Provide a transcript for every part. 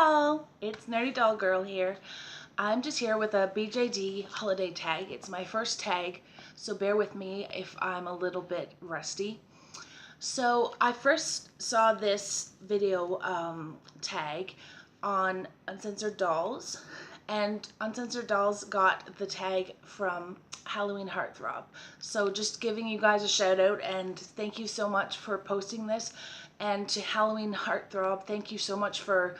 y'all, it's Nerdydollgirl here. I'm just here with a BJD holiday tag. It's my first tag, so bear with me if I'm a little bit rusty. So I first saw this video tag on Uncensored Dolls, and Uncensored Dolls got the tag from Halloween Heartthrob. So just giving you guys a shout out and thank you so much for posting this. And to Halloween Heartthrob, thank you so much for,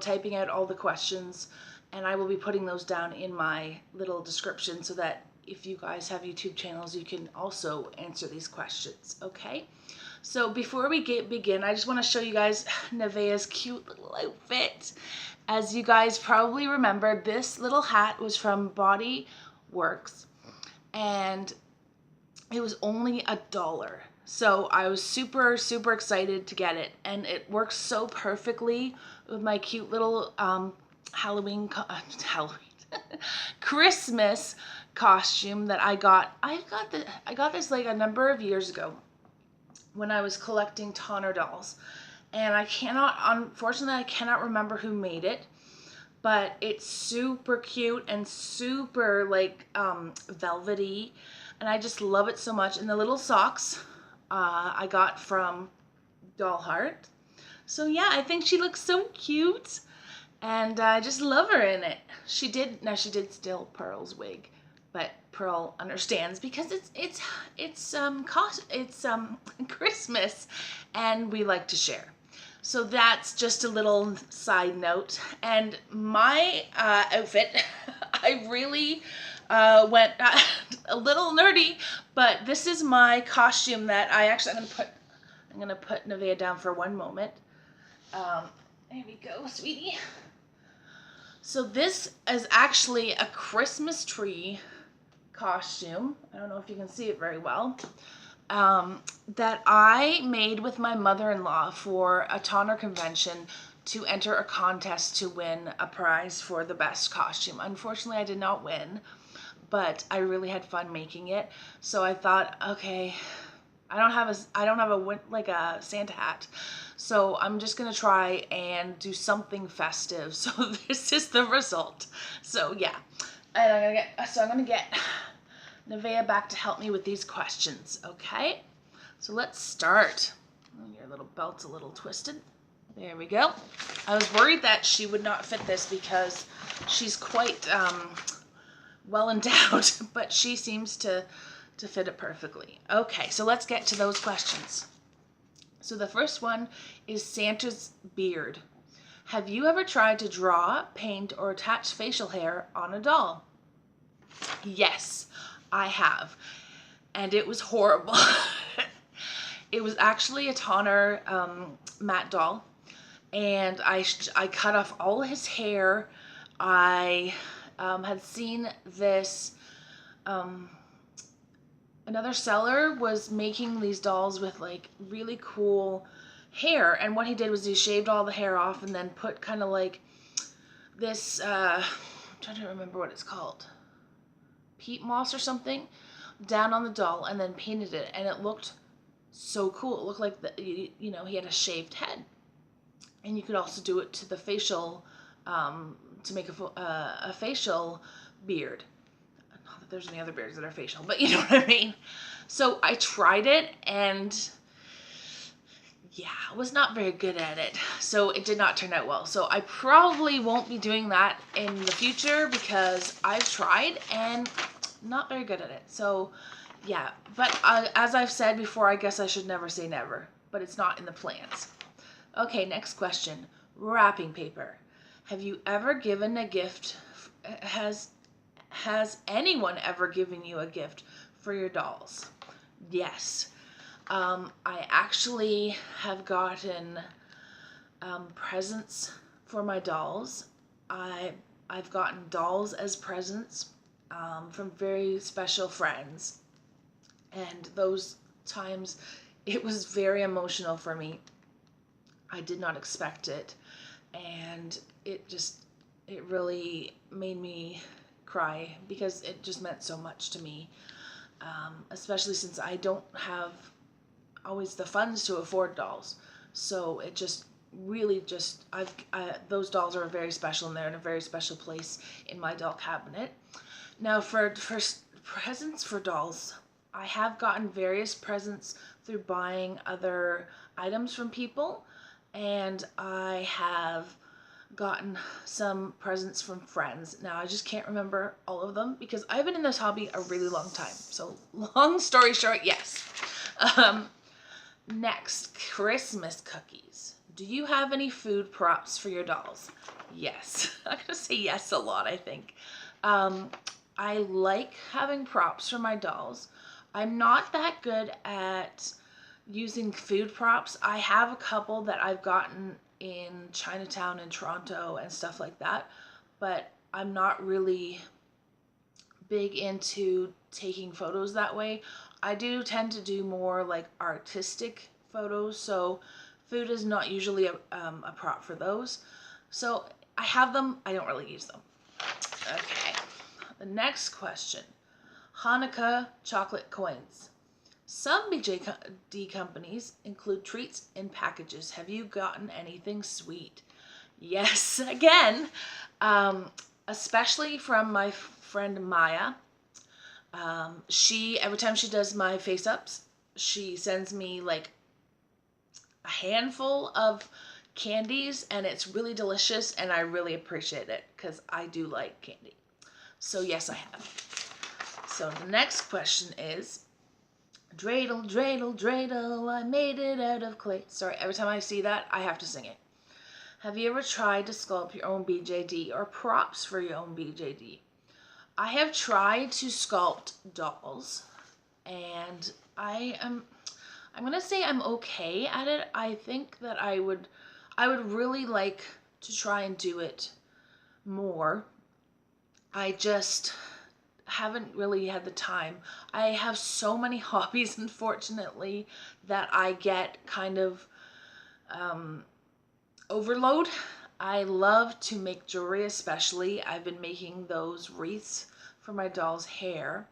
typing out all the questions. And I will be putting those down in my little description so that if you guys have YouTube channels, you can also answer these questions, okay? So before we begin, I just want to show you guys Nevaeh's cute little outfit. As you guys probably remember, this little hat was from Body Works, and it was only $1. So I was super, super excited to get it, and it works so perfectly with my cute little Halloween Christmas costume that I got. I got this like a number of years ago when I was collecting Tonner dolls, and unfortunately I cannot remember who made it, but it's super cute and super like velvety, and I just love it so much. And the little socks I got from Doll Heart. So yeah, I think she looks so cute, and I just love her in it. She did steal Pearl's wig, but Pearl understands because it's Christmas, and we like to share. So that's just a little side note. And my outfit, I really went a little nerdy, but this is my costume that I'm gonna put Nevaeh down for one moment. There we go, sweetie. So this is actually a Christmas tree costume. I don't know if you can see it very well. That I made with my mother-in-law for a Tonner convention to enter a contest to win a prize for the best costume. Unfortunately, I did not win, but I really had fun making it. So I thought, okay, I don't have a Santa hat, so I'm just gonna try and do something festive. So this is the result. So yeah, and I'm gonna get Nevaeh back to help me with these questions, okay? So let's start. Oh, your little belt's a little twisted. There we go. I was worried that she would not fit this because she's quite well endowed, but she seems to fit it perfectly. Okay, so let's get to those questions. So the first one is Santa's beard. Have you ever tried to draw, paint, or attach facial hair on a doll? Yes, I have, and it was horrible. It was actually a Tonner matte doll, and I cut off all his hair. I had seen this, another seller was making these dolls with like really cool hair, and what he did was he shaved all the hair off and then put kind of like this, I'm trying to remember what it's called, peat moss or something, down on the doll, and then painted it, and it looked so cool. It looked like he had a shaved head. And you could also do it to the facial, to make a facial beard. Not that there's any other beards that are facial, but you know what I mean. So I tried it, and yeah, I was not very good at it. So it did not turn out well. So I probably won't be doing that in the future because I've tried and not very good at it. So yeah, but as I've said before, I guess I should never say never, but it's not in the plans. Okay, next question. Wrapping paper. Have you ever given a gift? Has anyone ever given you a gift for your dolls? Yes. I actually have gotten presents for my dolls. I've gotten dolls as presents from very special friends. And those times, it was very emotional for me. I did not expect it, and it really made me cry because it just meant so much to me, especially since I don't have always the funds to afford dolls. So it just really just, those dolls are very special, and they're in a very special place in my doll cabinet. Now for presents for dolls, I have gotten various presents through buying other items from people, and I have gotten some presents from friends. Now I just can't remember all of them because I've been in this hobby a really long time. So long story short, yes. Next, Christmas cookies. Do you have any food props for your dolls? Yes. I'm gonna say yes a lot, I think. I like having props for my dolls. I'm not that good at using food props. I have a couple that I've gotten in Chinatown and Toronto and stuff like that, but I'm not really big into taking photos that way. I do tend to do more like artistic photos, so food is not usually a prop for those. So I have them, I don't really use them. Okay, the next question. Hanukkah chocolate coins. Some BJD companies include treats in packages. Have you gotten anything sweet? Yes, again, especially from my friend Maya. Every time she does my face ups, she sends me like a handful of candies, and it's really delicious, and I really appreciate it because I do like candy. So yes, I have. So the next question is, Dreidel, dreidel, dreidel, I made it out of clay. Sorry, every time I see that, I have to sing it. Have you ever tried to sculpt your own BJD or props for your own BJD? I have tried to sculpt dolls, and I'm going to say I'm okay at it. I think that I would really like to try and do it more. I just haven't really had the time. I have so many hobbies, unfortunately, that I get kind of overload. I love to make jewelry, especially. I've been making those wreaths for my doll's hair,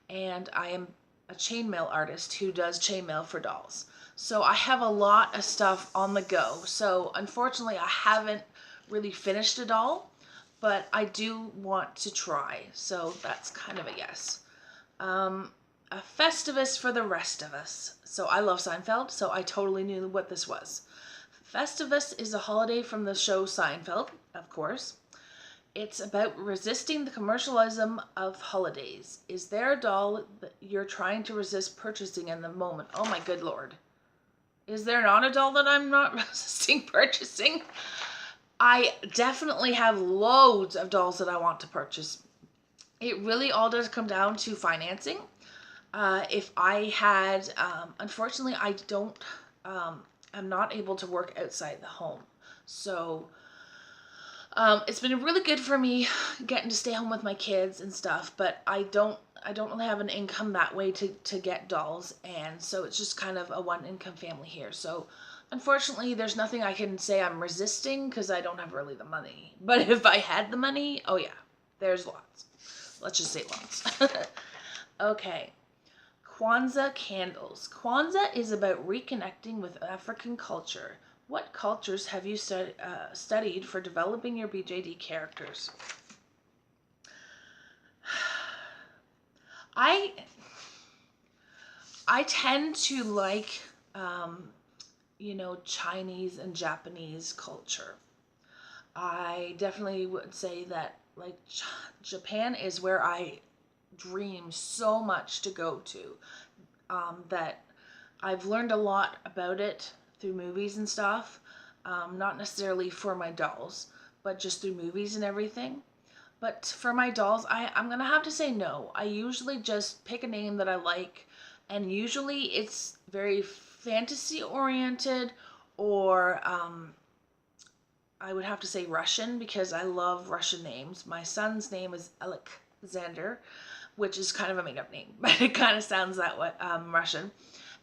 and I am a chainmail artist who does chainmail for dolls. So I have a lot of stuff on the go. So unfortunately, I haven't really finished a doll, but I do want to try. So that's kind of a yes. A Festivus for the rest of us. So I love Seinfeld, so I totally knew what this was. Festivus is a holiday from the show Seinfeld, of course. It's about resisting the commercialism of holidays. Is there a doll that you're trying to resist purchasing in the moment? Oh my good lord. Is there not a doll that I'm not resisting purchasing? I definitely have loads of dolls that I want to purchase. It really all does come down to financing. If I had, unfortunately, I'm not able to work outside the home. So it's been really good for me getting to stay home with my kids and stuff, but I don't really have an income that way to get dolls, and so it's just kind of a one income family here. So unfortunately, there's nothing I can say I'm resisting because I don't have really the money. But if I had the money, oh yeah, there's lots. Let's just say lots. Okay. Kwanzaa candles. Kwanzaa is about reconnecting with African culture. What cultures have you studied for developing your BJD characters? I tend to like, Chinese and Japanese culture. I definitely would say that, like, Japan is where I dream so much to go to, that I've learned a lot about it through movies and stuff, not necessarily for my dolls, but just through movies and everything. But for my dolls, I'm gonna have to say no. I usually just pick a name that I like, and usually it's very fantasy oriented, or I would have to say Russian, because I love Russian names. My son's name is Alexander, which is kind of a made-up name, but it kind of sounds that way, Russian.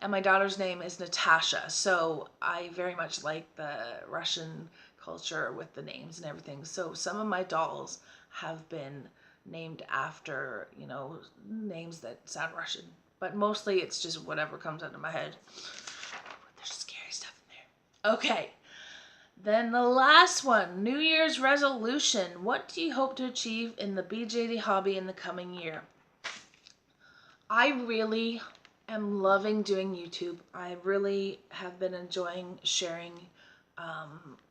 And my daughter's name is Natasha, so I very much like the Russian culture with the names and everything. So some of my dolls have been named after, names that sound Russian. But mostly it's just whatever comes out of my head. There's scary stuff in there. Okay. Then the last one, New Year's resolution. What do you hope to achieve in the BJD hobby in the coming year? I really am loving doing YouTube. I really have been enjoying sharing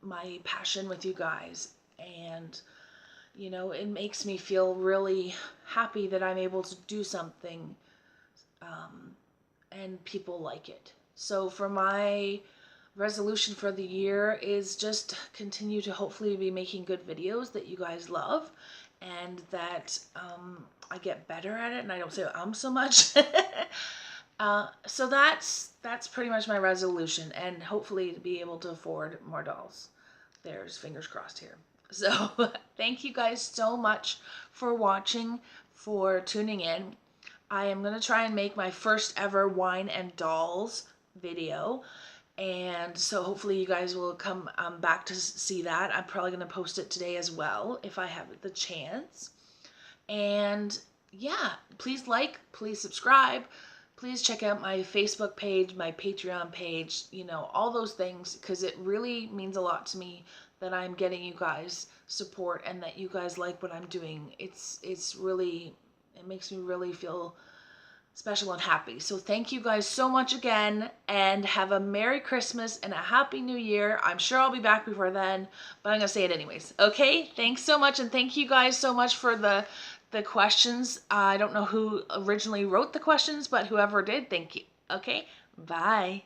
my passion with you guys, and you know, it makes me feel really happy that I'm able to do something and people like it. So for my resolution for the year is just continue to hopefully be making good videos that you guys love, and that I get better at it and I don't say so much. So that's pretty much my resolution, and hopefully to be able to afford more dolls. There's fingers crossed here. So thank you guys so much for watching, for tuning in. I am going to try and make my first ever wine and dolls video, and so hopefully you guys will come back to see that. I'm probably going to post it today as well if I have the chance. And yeah, please like, please subscribe, please check out my Facebook page, my Patreon page, you know, all those things, because it really means a lot to me that I'm getting you guys support and that you guys like what I'm doing. It's really, it makes me really feel special and happy. So thank you guys so much again, and have a Merry Christmas and a Happy New Year. I'm sure I'll be back before then, but I'm gonna say it anyways. Okay, thanks so much, and thank you guys so much for the questions. I don't know who originally wrote the questions, but whoever did, thank you. Okay, bye.